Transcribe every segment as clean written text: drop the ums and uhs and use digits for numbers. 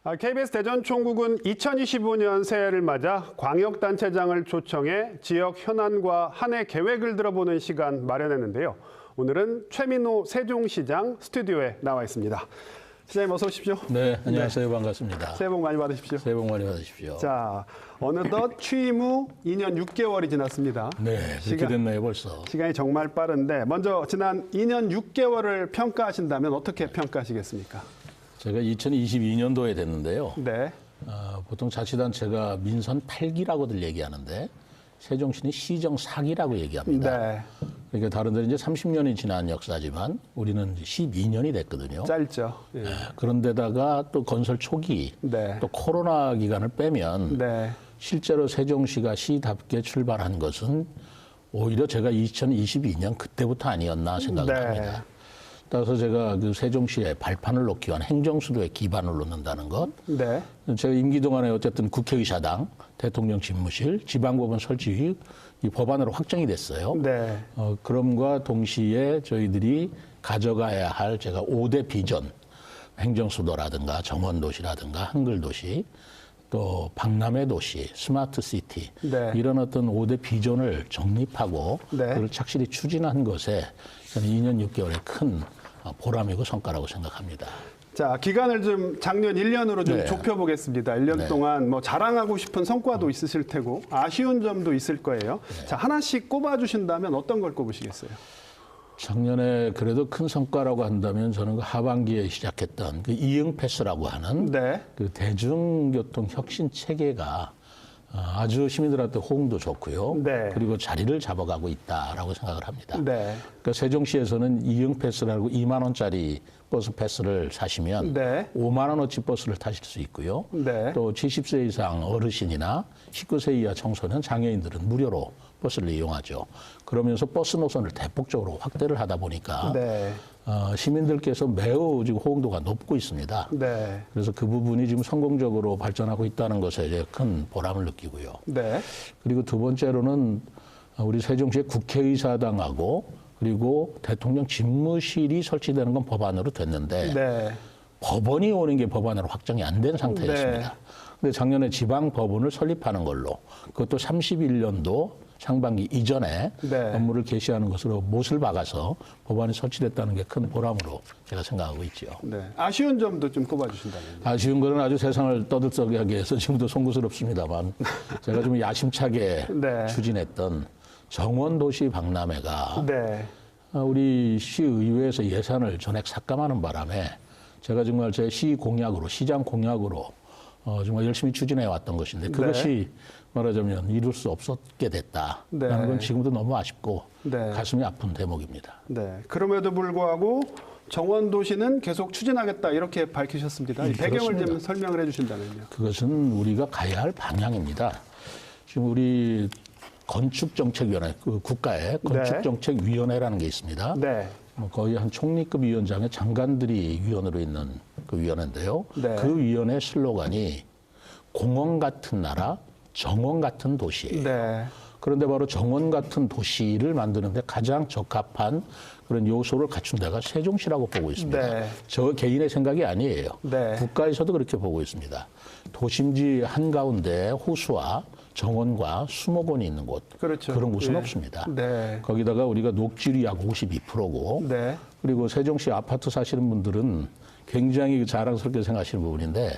KBS 대전총국은 2025년 새해를 맞아 광역단체장을 초청해 지역 현안과 한 해 계획을 들어보는 시간 마련했는데요. 오늘은 최민호 세종시장 스튜디오에 나와 있습니다. 시장님 어서 오십시오. 네, 안녕하세요. 네. 반갑습니다. 새해 복 많이 받으십시오. 새해 복 많이 받으십시오. 자, 어느덧 취임 후 2년 6개월이 지났습니다. 네, 그렇게 됐네요, 벌써. 시간이 정말 빠른데 먼저 지난 2년 6개월을 평가하신다면 어떻게 평가하시겠습니까? 제가 2022년도에 됐는데요. 네. 보통 자치단체가 민선 8기라고들 얘기하는데 세종시는 시정 4기라고 얘기합니다. 네. 그러니까 다른 데는 이제 30년이 지난 역사지만 우리는 12년이 됐거든요. 짧죠. 예. 그런데다가 또 건설 초기, 네. 또 코로나 기간을 빼면 네. 실제로 세종시가 시답게 출발한 것은 오히려 제가 2022년 그때부터 아니었나 생각을 네. 합니다. 따라서 제가 그 세종시에 발판을 놓기 위한 행정수도에 기반을 놓는다는 것. 네. 제가 임기 동안에 어쨌든 국회의사당, 대통령 집무실, 지방법원 설치 이 법안으로 확정이 됐어요. 네. 그럼과 동시에 저희들이 가져가야 할 제가 5대 비전, 행정수도라든가 정원도시라든가 한글도시, 또 박람회 도시, 스마트 시티 네. 이런 어떤 5대 비전을 정립하고 네. 그걸 착실히 추진한 것에 저는 2년 6개월의 큰 보람이고 성과라고 생각합니다. 자, 기간을 좀 작년 1년으로 좀 네. 좁혀보겠습니다. 1년 네. 동안 뭐 자랑하고 싶은 성과도 있으실 테고 아쉬운 점도 있을 거예요. 네. 자, 하나씩 꼽아주신다면 어떤 걸 꼽으시겠어요? 작년에 그래도 큰 성과라고 한다면 저는 그 하반기에 시작했던 그 이응 패스라고 하는 네. 그 대중교통 혁신 체계가 아주 시민들한테 호응도 좋고요. 네. 그리고 자리를 잡아가고 있다라고 생각을 합니다. 네. 그러니까 세종시에서는 이응 패스라고 2만 원짜리 버스 패스를 사시면 네. 5만 원어치 버스를 타실 수 있고요. 네. 또 70세 이상 어르신이나 19세 이하 청소년, 장애인들은 무료로 버스를 이용하죠. 그러면서 버스 노선을 대폭적으로 확대를 하다 보니까 네. 시민들께서 매우 지금 호응도가 높고 있습니다. 네. 그래서 그 부분이 지금 성공적으로 발전하고 있다는 것에 이제 큰 보람을 느끼고요. 네. 그리고 두 번째로는 우리 세종시의 국회의사당하고 그리고 대통령 집무실이 설치되는 건 법안으로 됐는데 네. 법원이 오는 게 법안으로 확정이 안 된 상태였습니다. 네. 근데 작년에 지방법원을 설립하는 걸로 그것도 31년도 상반기 이전에 네. 업무를 개시하는 것으로 못을 박아서 법안이 설치됐다는 게 큰 보람으로 제가 생각하고 있죠. 네. 아쉬운 점도 좀 꼽아주신다면요. 아쉬운 거는 아주 세상을 떠들썩하게 해서 지금도 송구스럽습니다만 제가 좀 야심차게 네. 추진했던 정원도시 박람회가 네. 우리 시의회에서 예산을 전액 삭감하는 바람에 제가 정말 제 시 공약으로, 시장 공약으로 정말 열심히 추진해 왔던 것인데 그것이 말하자면 이룰 수 없었게 됐다라는 네. 건 지금도 너무 아쉽고 네. 가슴이 아픈 대목입니다. 네. 그럼에도 불구하고 정원도시는 계속 추진하겠다 이렇게 밝히셨습니다. 이 배경을 좀 그렇습니다. 설명을 해주신다면요. 그것은 우리가 가야 할 방향입니다. 지금 우리 건축정책위원회, 그 국가의 건축정책위원회라는 게 있습니다. 네. 거의 한 총리급 위원장의 장관들이 위원으로 있는 그 위원회인데요. 네. 그 위원회 슬로건이 공원 같은 나라, 정원 같은 도시예요. 네. 그런데 바로 정원 같은 도시를 만드는데 가장 적합한 그런 요소를 갖춘 데가 세종시라고 보고 있습니다. 네. 저 개인의 생각이 아니에요. 네. 국가에서도 그렇게 보고 있습니다. 도심지 한가운데 호수와 정원과 수목원이 있는 곳, 그렇죠. 그런 곳은 예. 없습니다. 네. 거기다가 우리가 녹지율이 약 52%고 네. 그리고 세종시 아파트 사시는 분들은 굉장히 자랑스럽게 생각하시는 부분인데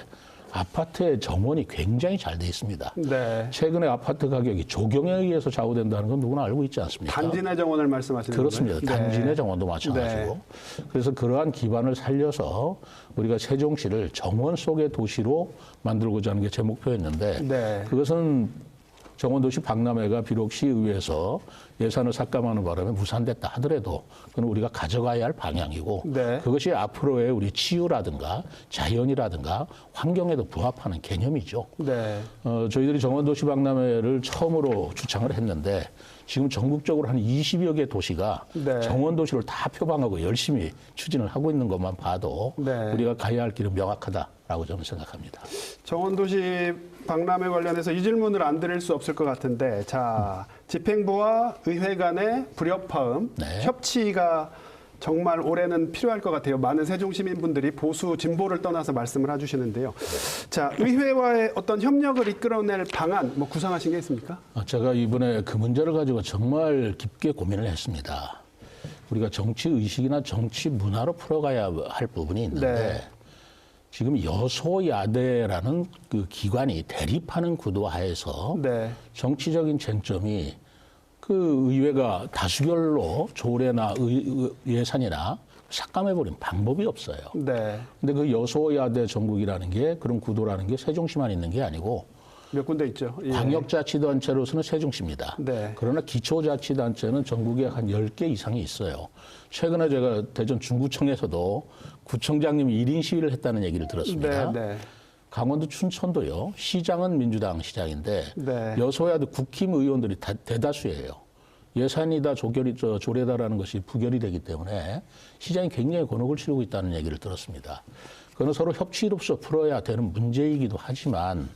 아파트의 정원이 굉장히 잘 돼 있습니다. 네. 최근에 아파트 가격이 조경에 의해서 좌우된다는 건 누구나 알고 있지 않습니까? 단지 내 정원을 말씀하시는 그렇습니다. 건가요? 단지 내 네. 정원도 마찬가지고. 그래서 그러한 기반을 살려서 우리가 세종시를 정원 속의 도시로 만들고자 하는 게 제 목표였는데 네. 그것은 정원도시 박람회가 비록 시의회에서 예산을 삭감하는 바람에 무산됐다 하더라도 그건 우리가 가져가야 할 방향이고 네. 그것이 앞으로의 우리 치유라든가 자연이라든가 환경에도 부합하는 개념이죠. 네. 저희들이 정원도시 박람회를 처음으로 주창을 했는데 지금 전국적으로 한 20여 개 도시가 네. 정원도시를 다 표방하고 열심히 추진을 하고 있는 것만 봐도 네. 우리가 가야 할 길은 명확하다라고 저는 생각합니다. 정원도시 박람회 관련해서 이 질문을 안 드릴 수 없을 것 같은데, 자, 집행부와 의회 간의 불협화음, 네. 협치가 정말 올해는 필요할 것 같아요. 많은 세종 시민분들이 보수 진보를 떠나서 말씀을 해주시는데요. 자, 의회와의 어떤 협력을 이끌어낼 방안 뭐 구상하신 게 있습니까? 제가 이번에 그 문제를 가지고 정말 깊게 고민을 했습니다. 우리가 정치 의식이나 정치 문화로 풀어가야 할 부분이 있는데 네. 지금 여소야대라는 그 기관이 대립하는 구도 하에서 네. 정치적인 쟁점이 그 의회가 다수결로 조례나 예산이나 삭감해버린 방법이 없어요. 네. 근데 그 여소야대 전국이라는 게 그런 구도라는 게 세종시만 있는 게 아니고 몇 군데 있죠. 예. 광역자치단체로서는 세종시입니다. 네. 그러나 기초자치단체는 전국에 한 10개 이상이 있어요. 최근에 제가 대전 중구청에서도 구청장님이 1인 시위를 했다는 얘기를 들었습니다. 네. 네. 강원도 춘천도요. 시장은 민주당 시장인데 네. 여소야도 국힘 의원들이 대다수예요. 예산이다 조례다라는 것이 부결이 되기 때문에 시장이 굉장히 곤혹을 치르고 있다는 얘기를 들었습니다. 그건 서로 협치로서 풀어야 되는 문제이기도 하지만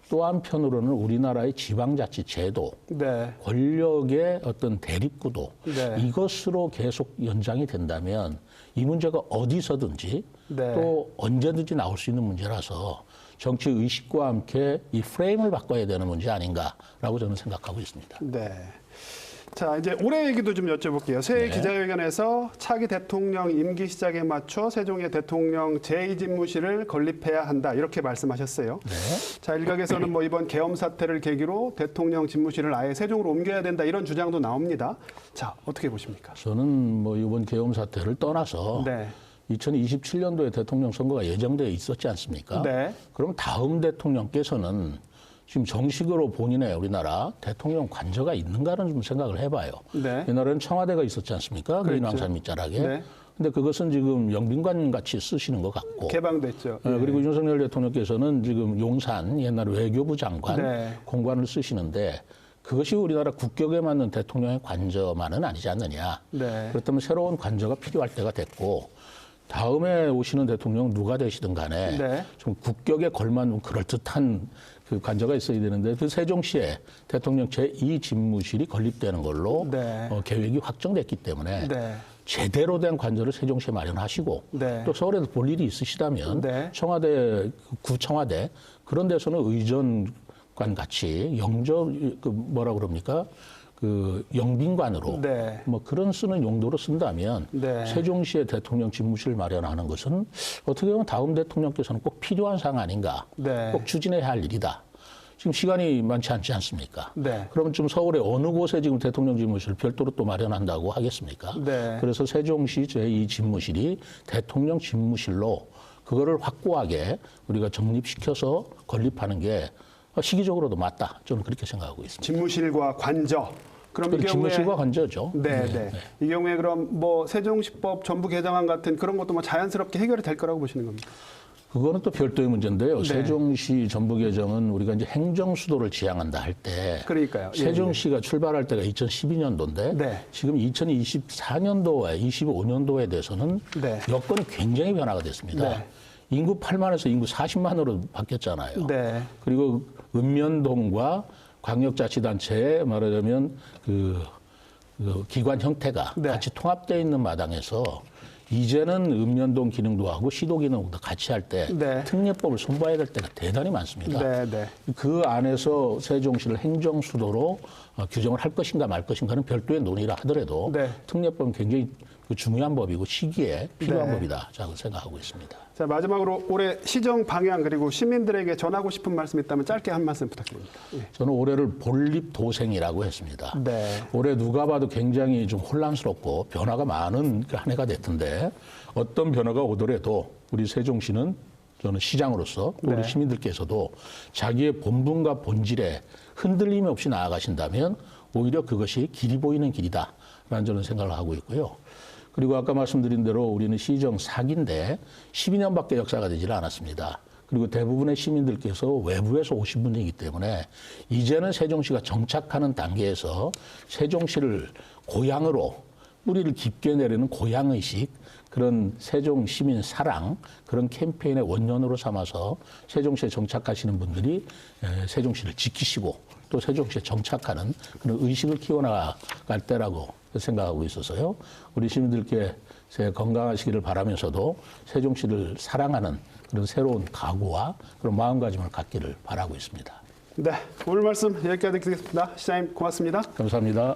또 한편으로는 우리나라의 지방자치 제도, 네. 권력의 어떤 대립구도 네. 이것으로 계속 연장이 된다면 이 문제가 어디서든지 네. 또 언제든지 나올 수 있는 문제라서 정치 의식과 함께 이 프레임을 바꿔야 되는 문제 아닌가라고 저는 생각하고 있습니다. 네. 자, 이제 올해 얘기도 좀 여쭤볼게요. 새해 기자회견에서 차기 대통령 임기 시작에 맞춰 세종의 대통령 제2집무실을 건립해야 한다. 이렇게 말씀하셨어요. 네. 자, 일각에서는 뭐 이번 계엄 사태를 계기로 대통령 집무실을 아예 세종으로 옮겨야 된다. 이런 주장도 나옵니다. 자, 어떻게 보십니까? 저는 뭐 이번 계엄 사태를 떠나서 네. 2027년도에 대통령 선거가 예정되어 있었지 않습니까? 네. 그럼 다음 대통령께서는 지금 정식으로 본인의 우리나라 대통령 관저가 있는가는 좀 생각을 해봐요. 네. 옛날에는 청와대가 있었지 않습니까? 그 그렇죠. 인왕산 밑자락에. 네. 근데 그것은 지금 영빈관 같이 쓰시는 것 같고. 개방됐죠. 그리고 윤석열 대통령께서는 지금 용산 옛날 외교부 장관 네. 공관을 쓰시는데 그것이 우리나라 국격에 맞는 대통령의 관저만은 아니지 않느냐. 네. 그렇다면 새로운 관저가 필요할 때가 됐고 다음에 오시는 대통령 누가 되시든 간에 네. 좀 국격에 걸맞는 그럴듯한 그 관저가 있어야 되는데 그 세종시에 대통령 제2집무실이 건립되는 걸로 네. 계획이 확정됐기 때문에 네. 제대로 된 관저를 세종시에 마련하시고 네. 또 서울에도 볼 일이 있으시다면 네. 청와대, 구청와대 그런 데서는 의전관 같이 뭐라 그럽니까? 그 영빈관으로 네. 뭐 그런 쓰는 용도로 쓴다면 네. 세종시에 대통령 집무실 마련하는 것은 어떻게 보면 다음 대통령께서는 꼭 필요한 사항 아닌가, 네. 꼭 추진해야 할 일이다. 지금 시간이 많지 않지 않습니까? 네. 그러면 좀 서울의 어느 곳에 지금 대통령 집무실 별도로 또 마련한다고 하겠습니까? 네. 그래서 세종시 제2 집무실이 대통령 집무실로 그거를 확고하게 우리가 정립시켜서 건립하는 게 시기적으로도 맞다. 저는 그렇게 생각하고 있습니다. 집무실과 관저. 그럼 이 경우에 집무실과 관저죠. 네, 네. 이 경우에 그럼 뭐 세종시법 전부 개정안 같은 그런 것도 뭐 자연스럽게 해결이 될 거라고 보시는 겁니까? 그거는 또 별도의 문제인데요. 네. 세종시 전부 개정은 우리가 이제 행정 수도를 지향한다 할 때 그러니까요. 예, 세종시가 출발할 때가 2012년도인데 네. 지금 2024년도에 25년도에 대해서는 네. 여건이 굉장히 변화가 됐습니다. 네. 인구 8만에서 인구 40만으로 바뀌었잖아요. 네. 그리고 읍면동과 광역자치단체에 말하자면 그 기관 형태가 네. 같이 통합되어 있는 마당에서 이제는 읍면동 기능도 하고 시도 기능도 같이 할 때 네. 특례법을 손봐야 될 때가 대단히 많습니다. 네, 네. 그 안에서 세종시를 행정수도로 규정을 할 것인가 말 것인가는 별도의 논의라 하더라도 네. 특례법은 굉장히 중요한 법이고 시기에 필요한 네. 법이다. 저는 생각하고 있습니다. 자, 마지막으로 올해 시정 방향 그리고 시민들에게 전하고 싶은 말씀 있다면 짧게 한 말씀 부탁드립니다. 예. 저는 올해를 본립도생이라고 했습니다. 네. 올해 누가 봐도 굉장히 좀 혼란스럽고 변화가 많은 한 해가 됐던데 어떤 변화가 오더라도 우리 세종시는 저는 시장으로서 또 네. 우리 시민들께서도 자기의 본분과 본질에 흔들림 없이 나아가신다면 오히려 그것이 길이 보이는 길이다라는 저는 생각을 하고 있고요. 그리고 아까 말씀드린 대로 우리는 시정 4기인데 12년밖에 역사가 되질 않았습니다. 그리고 대부분의 시민들께서 외부에서 오신 분이기 때문에 이제는 세종시가 정착하는 단계에서 세종시를 고향으로 뿌리를 깊게 내리는 고향의식 그런 세종 시민 사랑 그런 캠페인의 원년으로 삼아서 세종시에 정착하시는 분들이 세종시를 지키시고 또 세종시에 정착하는 그런 의식을 키워나갈 때라고 생각하고 있어서요. 우리 시민들께 건강하시기를 바라면서도 세종시를 사랑하는 그런 새로운 각오와 그런 마음가짐을 갖기를 바라고 있습니다. 네, 오늘 말씀 여기까지 듣겠습니다. 시장님 고맙습니다. 감사합니다.